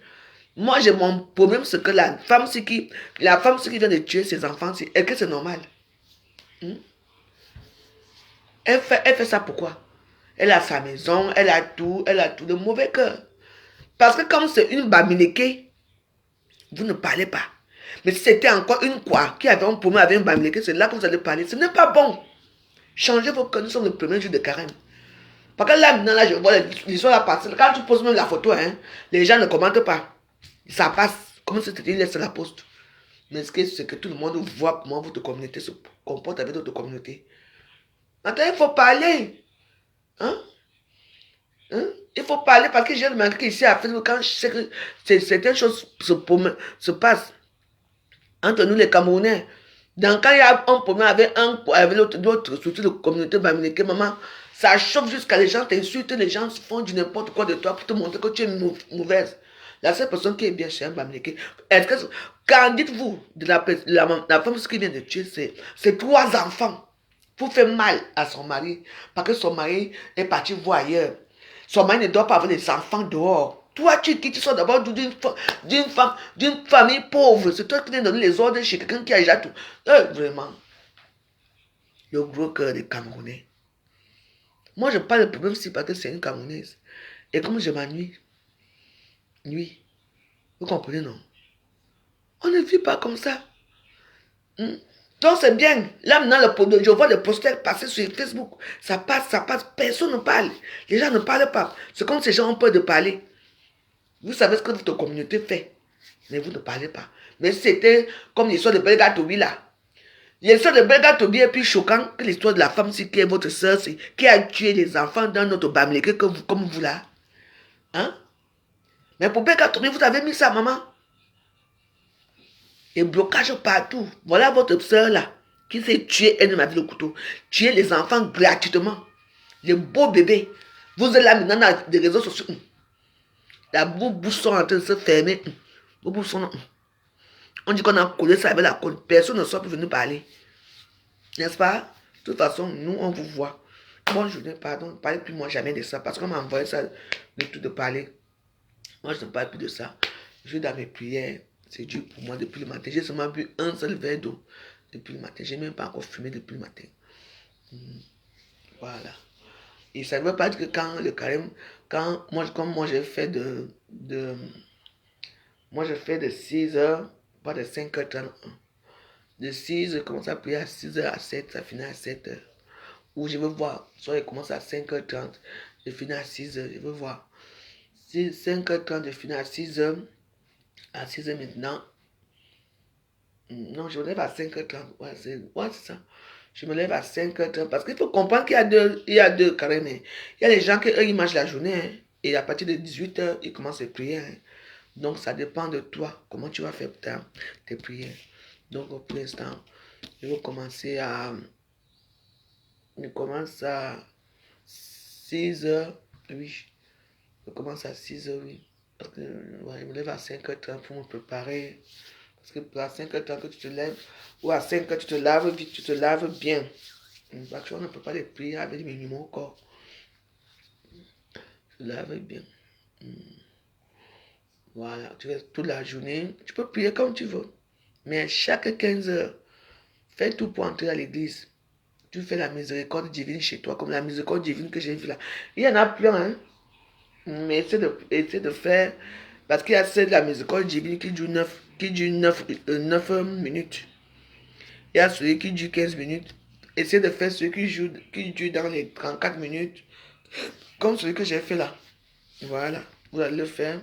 Moi, j'ai mon problème, c'est que la femme qui vient de tuer ses enfants, est-ce que c'est normal? Elle fait ça pourquoi? Elle a sa maison, elle a tout de mauvais cœur. Parce que comme c'est une bamileke, vous ne parlez pas. Mais si c'était encore une quoi qui avait un problème avec un bamileke, c'est là que vous allez parler. Ce n'est pas bon. Changez vos cœurs, nous sommes le premier jour de carême. Parce que là, maintenant, là, je vois l'histoire là passer. Quand tu poses même la photo, hein, les gens ne commentent pas. Ça passe comme si c'était une lettre à la poste. Mais ce que c'est que tout le monde voit comment votre communauté se comporte avec d'autres communautés. Maintenant, il faut parler. Hein? Il faut parler parce que j'ai remarqué qu'ici à Facebook, quand je sais que certaines choses se passent entre nous les Camerounais. Donc quand il y a un problème avec l'autre, surtout la communauté bamileke, maman, ça chauffe jusqu'à les gens t'insultent, les gens font du n'importe quoi de toi pour te montrer que tu es mauvaise. La seule personne qui est bien chez un bamileke, quand dites-vous de la femme qui vient de tuer, c'est 3 enfants pour faire mal à son mari, parce que son mari est parti voir ailleurs. Son mari ne doit pas avoir des enfants dehors. Toi, tu sors d'abord d'une famille pauvre. C'est toi qui viens donner les ordres chez quelqu'un qui a déjà tout. Vraiment. Le gros cœur des Camerounais. Moi, je parle de problème si parce que c'est une Camerounaise. Et comme je m'ennuie, nuit. Vous comprenez, non? On ne vit pas comme ça. Donc c'est bien. Là maintenant, je vois les posters passer sur Facebook. Ça passe. Personne ne parle. Les gens ne parlent pas. C'est comme ces gens ont peur de parler. Vous savez ce que votre communauté fait. Mais vous ne parlez pas. Mais c'était comme l'histoire de Belga Tobi là. L'histoire de Belga Tobi est plus choquant que l'histoire de la femme qui est votre soeur, qui a tué les enfants dans notre bamileke comme vous là. Hein? Mais pour Belga Tobi, vous avez mis ça, maman. Et blocage partout. Voilà votre soeur là, qui s'est tuée elle-même avec le couteau. Tuer les enfants gratuitement. Les beaux bébés. Vous êtes là maintenant dans les réseaux sociaux. La bouche sont en train de se fermer. Vos bouches sont... On dit qu'on a collé ça avec la colle. Personne ne sort pour venir parler. N'est-ce pas? De toute façon, nous, on vous voit. Bonne journée, pardon. Ne parlez plus moi jamais de ça. Parce qu'on m'a envoyé ça, de tout de parler. Moi, je ne parle plus de ça. Je vais dans mes prières. C'est dur pour moi depuis le matin. J'ai seulement bu un seul verre d'eau depuis le matin. Je n'ai même pas encore fumé depuis le matin. Voilà. Et ça ne veut pas dire que quand le carême, comme moi j'ai fait moi je fais de 6h, pas de 5h31. De 6, je commence à prier à 6h à 7, ça finit à 7h. Ou je veux voir, soit je commence à 5h30, je finis à 6h, je veux voir. 5h30, je finis à 6h. À 6h maintenant. Non, je me lève à 5h30. Ouais, c'est ça. Je me lève à 5h30 parce qu'il faut comprendre qu'il y a deux carèmes. Il y a les gens qui ils mangent la journée. Hein, et à partir de 18h, ils commencent à prier. Hein. Donc, ça dépend de toi. Comment tu vas faire tes prières. Donc, pour l'instant, je vais commencer à... Je commence à 6h. Oui. Je commence à 6h, oui. Parce que ouais, je me lève à 5h30 pour me préparer. Parce que à 5h30 que tu te lèves, ou à 5h tu te laves vite, tu te laves bien. Parce qu'on ne peut pas les prier avec le minimum au corps. Tu te laves bien. Voilà, tu restes toute la journée. Tu peux prier comme tu veux. Mais chaque 15h, fais tout pour entrer à l'église. Tu fais la miséricorde divine chez toi, comme la miséricorde divine que j'ai vue là. Il y en a plein, hein. Mais essaie de faire, parce qu'il y a celle de la miséricorde divine qui dure 9 minutes. Il y a celui qui dure 15 minutes. Essaie de faire celui qui dure dans les 34 minutes. Comme celui que j'ai fait là. Voilà, vous allez le faire.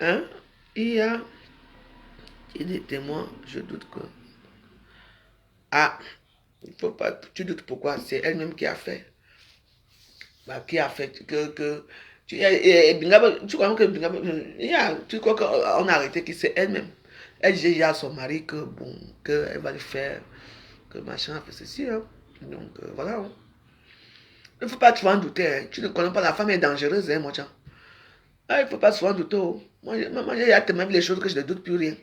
Hein? Il y a des témoins, je doute que... Ah, il faut pas, tu doutes pourquoi? C'est elle-même qui a fait. Bah, qui a fait que tu crois que tu crois qu'on a arrêté qui c'est elle-même. Elle dit à son mari que bon, qu'elle va le faire. que machin a fait ceci. Hein. Donc, voilà. Hein. Il ne faut pas souvent douter. Hein. Tu ne connais pas, la femme est dangereuse, hein, mon chan. Ah, il ne faut pas souvent douter. Oh. Moi, j'ai tellement vu les choses que je ne doute plus rien.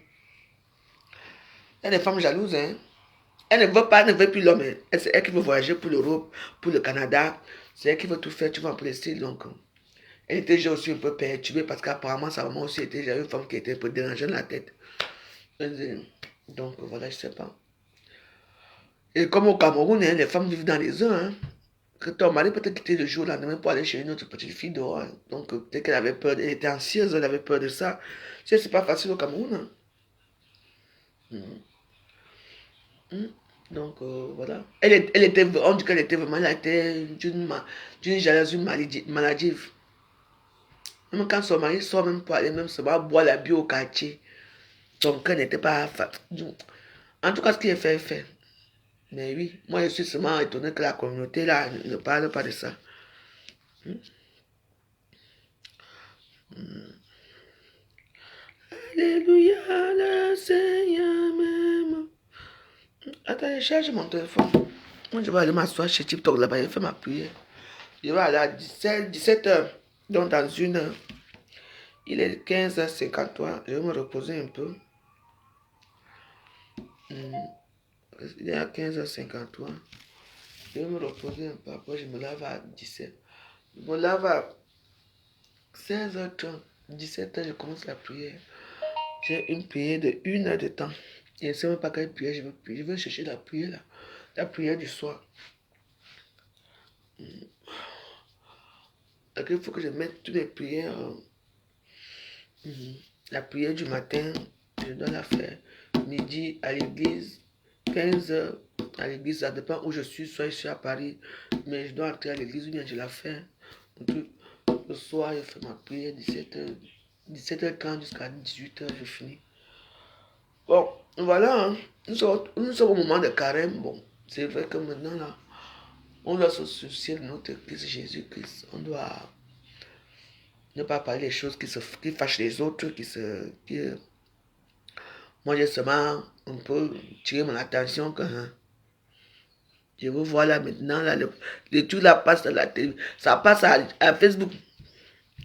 Il y a des femmes jalouses. Hein. Elle ne veut pas, elle ne veut plus l'homme. Hein. C'est elle qui veut voyager pour l'Europe, pour le Canada. C'est elle qui veut tout faire. Tu vas en plaisir. Donc, elle était déjà aussi un peu perturbée parce qu'apparemment, sa maman aussi était déjà une femme qui était un peu dérangée dans la tête. Donc, voilà, je ne sais pas. Et comme au Cameroun, hein, les femmes vivent dans les uns. Hein. Que ton mari peut te quitter le jour au lendemain pour aller chez une autre petite fille dehors. Hein. Donc, peut-être qu'elle avait peur, elle était anxieuse, elle avait peur de ça. C'est pas facile au Cameroun. Hein. Donc, voilà. Elle était, on dit qu'elle était vraiment, elle était d'une jalousie maladive. Même quand son mari sort même pour aller même se boire la bio au quartier, son cœur n'était pas... En tout cas, ce qui est fait, est fait. Mais oui, moi je suis seulement étonné que la communauté là ne parle pas de ça. Alléluia, le Seigneur même. Attends, je cherche mon téléphone. Moi je vais aller m'asseoir chez TikTok là-bas, je fais ma prière. Je vais aller à 17 heures, donc dans une heure. Il est 15h53, je vais me reposer un peu. Il est à 15h53. Je vais me reposer un peu, après je me lave à 17. Je me lave à 16h30, 17h, je commence la prière. J'ai une prière de 1 heure de temps. Je ne sais même pas quelle prière je veux prier. Je veux chercher la prière là. La prière du soir. Donc, il faut que je mette toutes les prières. La prière du matin, je dois la faire. Midi à l'église, 15h à l'église, ça dépend où je suis, soit je suis à Paris, mais je dois entrer à l'église ou bien je la fais. Le soir, je fais ma prière, 17h, 17h30 jusqu'à 18h, je finis. Bon, voilà, hein. Nous sommes au moment de carême. Bon, c'est vrai que maintenant, là, on doit se soucier de notre Christ Jésus-Christ. On doit ne pas parler des choses qui fâchent les autres, Moi, j'ai seulement un peu tiré mon attention que... Hein, je veux voir là maintenant, là, le truc là passe à la télé. Ça passe à Facebook.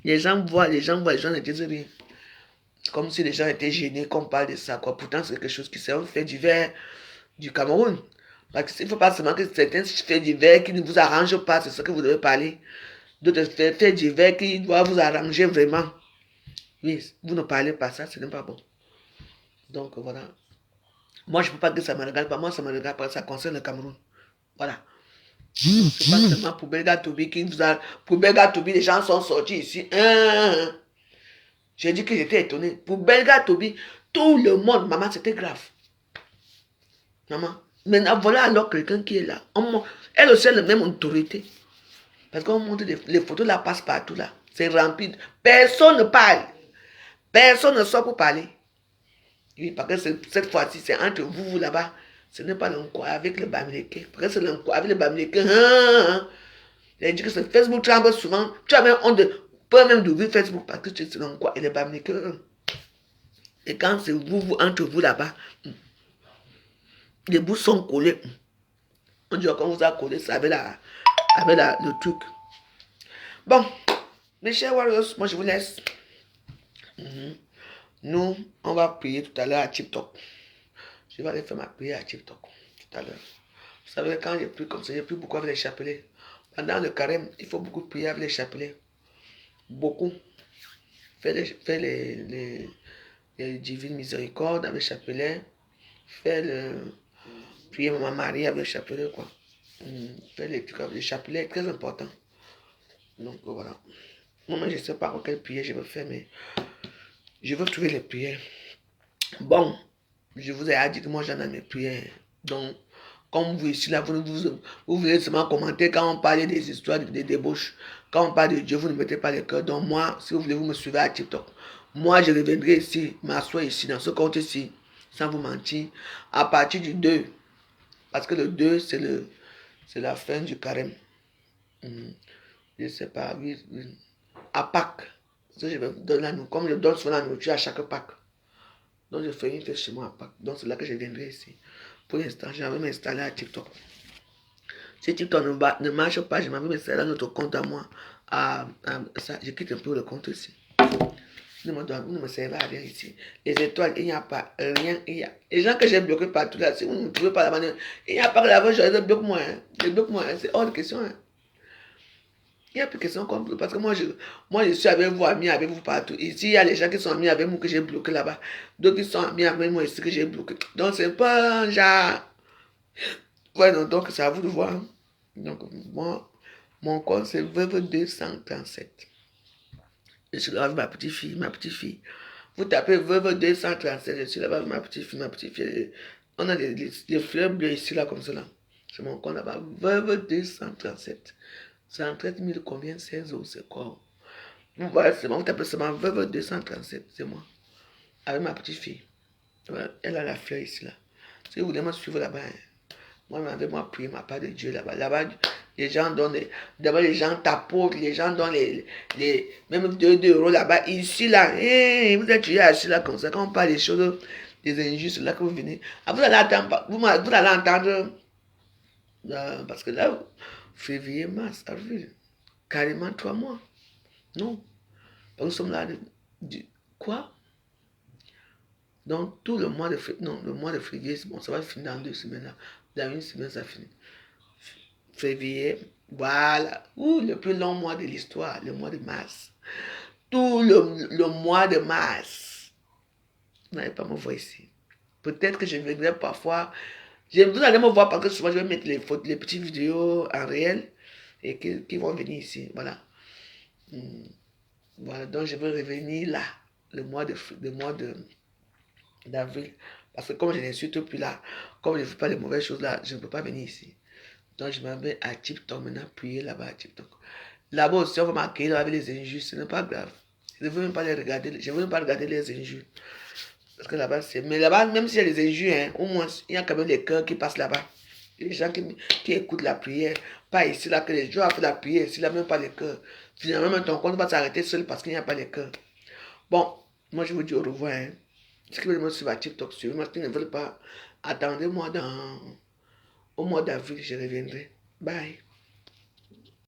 Les gens voient, les gens ne disent rien. Comme si les gens étaient gênés qu'on parle de ça, quoi. Pourtant, c'est quelque chose qui s'est fait divers du Cameroun. Parce qu'il ne faut pas seulement que certains faits divers qui ne vous arrangent pas, c'est ce que vous devez parler. D'autres faits divers qui doivent vous arranger vraiment. Oui, vous ne parlez pas ça, ce n'est pas bon. Donc voilà. Moi, je ne peux pas dire que ça ne me regarde pas. Moi, ça me regarde pas. Ça concerne le Cameroun. Voilà. C'est pas seulement pour Belga Tobi qui vous a... Pour Belga Tobi, les gens sont sortis ici. J'ai dit que j'étais étonné. Pour Belga Tobi, tout le monde, maman, c'était grave. Maman. Maintenant, voilà alors quelqu'un qui est là. Elle aussi a la même autorité. Parce qu'on montre les photos là, passent partout là. C'est rempli. Personne ne parle. Personne ne sort pour parler. Oui, parce que cette fois-ci, c'est entre vous là-bas. Ce n'est pas l'encore avec le Bamileke. Parce que c'est l'encore avec le Bamileke. Il dit que c'est Facebook tremble souvent. Tu as même honte de... Pas même d'ouvrir Facebook parce que c'est l'encore et le Bamileke. Et quand c'est vous, entre vous là-bas, les bouts sont collés. On dit qu'on vous a collé ça avec le truc. Bon, mes chers warriors, moi je vous laisse. Nous, on va prier tout à l'heure à TikTok. Je vais aller faire ma prière à TikTok tout à l'heure. Vous savez, quand j'ai pris comme ça, j'ai pris beaucoup avec les chapelets. Pendant le carême, il faut beaucoup prier avec les chapelets. Beaucoup. Faire les divines miséricordes avec les chapelets. Prier Maman Marie avec le chapelet, quoi. Faire les trucs avec le chapelet, très important. Donc voilà. Moi, je ne sais pas quelle prière je veux faire, mais je veux trouver les prières. Bon, je vous ai dit que moi j'en ai mes prières. Donc, comme vous ici, là, vous venez seulement commenter quand on parle des histoires, des débauches. Quand on parle de Dieu, vous ne mettez pas le cœur. Donc moi, si vous voulez, vous me suivez à TikTok. Moi, je reviendrai ici, m'asseoir ici, dans ce compte-ci, sans vous mentir, à partir du 2. Parce que le 2, c'est la fin du carême. Je ne sais pas, oui. À Pâques. Je vais donner comme je donne souvent la nourriture à chaque Pâques. Donc je fais une fête chez moi à Pâques. Donc c'est là que je viendrai ici. Pour l'instant, j'ai envie de m'installer à TikTok. Si TikTok ne marche pas, je m'en vais m'installer à notre compte à moi. Ça, je quitte un peu le compte ici. Ne me servez à rien ici. Les étoiles, il n'y a pas rien. Les gens que j'ai bloqués partout là, si vous ne me trouvez pas là-bas, il n'y a pas que la voix, je les bloque moi. Je bloque moi, c'est hors de question. Hein. Il n'y a plus de question comme parce que moi je suis avec vous, ami avec vous partout. Ici, il y a les gens qui sont amis avec moi que j'ai bloqué là-bas. D'autres qui sont amis avec moi ici que j'ai bloqué. Donc, c'est pas un genre. Ouais, donc c'est à vous de voir. Donc, moi, mon compte, c'est Veuve 237. Je suis là avec ma petite fille. Vous tapez Veuve 237, je suis là avec ma petite fille. On a des fleurs bleues ici, là, comme ça, là. C'est mon compte là-bas. Veuve 237. 130 000 combien 16 euros, c'est quoi? Voilà, c'est moi, vous tapez seulement Veuve 237, c'est moi. Avec ma petite fille. Elle a la fleur ici, là. Si vous voulez me suivre là-bas, hein. Moi, prier ma part de Dieu là-bas. Là-bas, les gens donnent, d'abord les gens tapotent, les gens donnent même 2 euros là-bas. Ici, là, vous êtes assis là comme ça, quand on parle des choses, des injustes, là que vous venez. Ah, vous allez entendre, parce que là, février, mars, avril, carrément 3 mois. Non. Nous sommes là, quoi? Donc, tout le mois de février, non, le mois de février, bon, ça va finir dans 2 semaines là. Dans 1 semaine, ça finit. Février, voilà. Le plus long mois de l'histoire, le mois de mars. Tout le mois de mars. Vous n'allez pas me voir ici. Peut-être que je viendrai parfois. Vous allez me voir parce que souvent je vais mettre les petites vidéos en réel et qui vont venir ici. Voilà. Voilà, donc je vais revenir là, le mois d'avril. Parce que comme je ne suis plus là, comme je ne fais pas les mauvaises choses là, je ne peux pas venir ici. Donc je m'en vais à TikTok maintenant, prier là-bas à TikTok. Là-bas aussi, on va m'accueillir avec les injures, ce n'est pas grave. Je ne veux même pas les regarder, je ne veux même pas regarder les injures. Parce que là-bas, mais là-bas, même s'il y a des injures, hein, au moins, il y a quand même les cœurs qui passent là-bas. Les gens qui écoutent la prière. Pas ici, là, que les gens ont fait la prière, ici, là, même pas les cœurs. Finalement, même ton compte va s'arrêter seul parce qu'il n'y a pas les cœurs. Bon, moi, je vous dis au revoir. Hein. Si vous voulez me suivre à TikTok, suivez-moi. Si vous ne voulez pas, attendez-moi au mois d'avril, je reviendrai. Bye.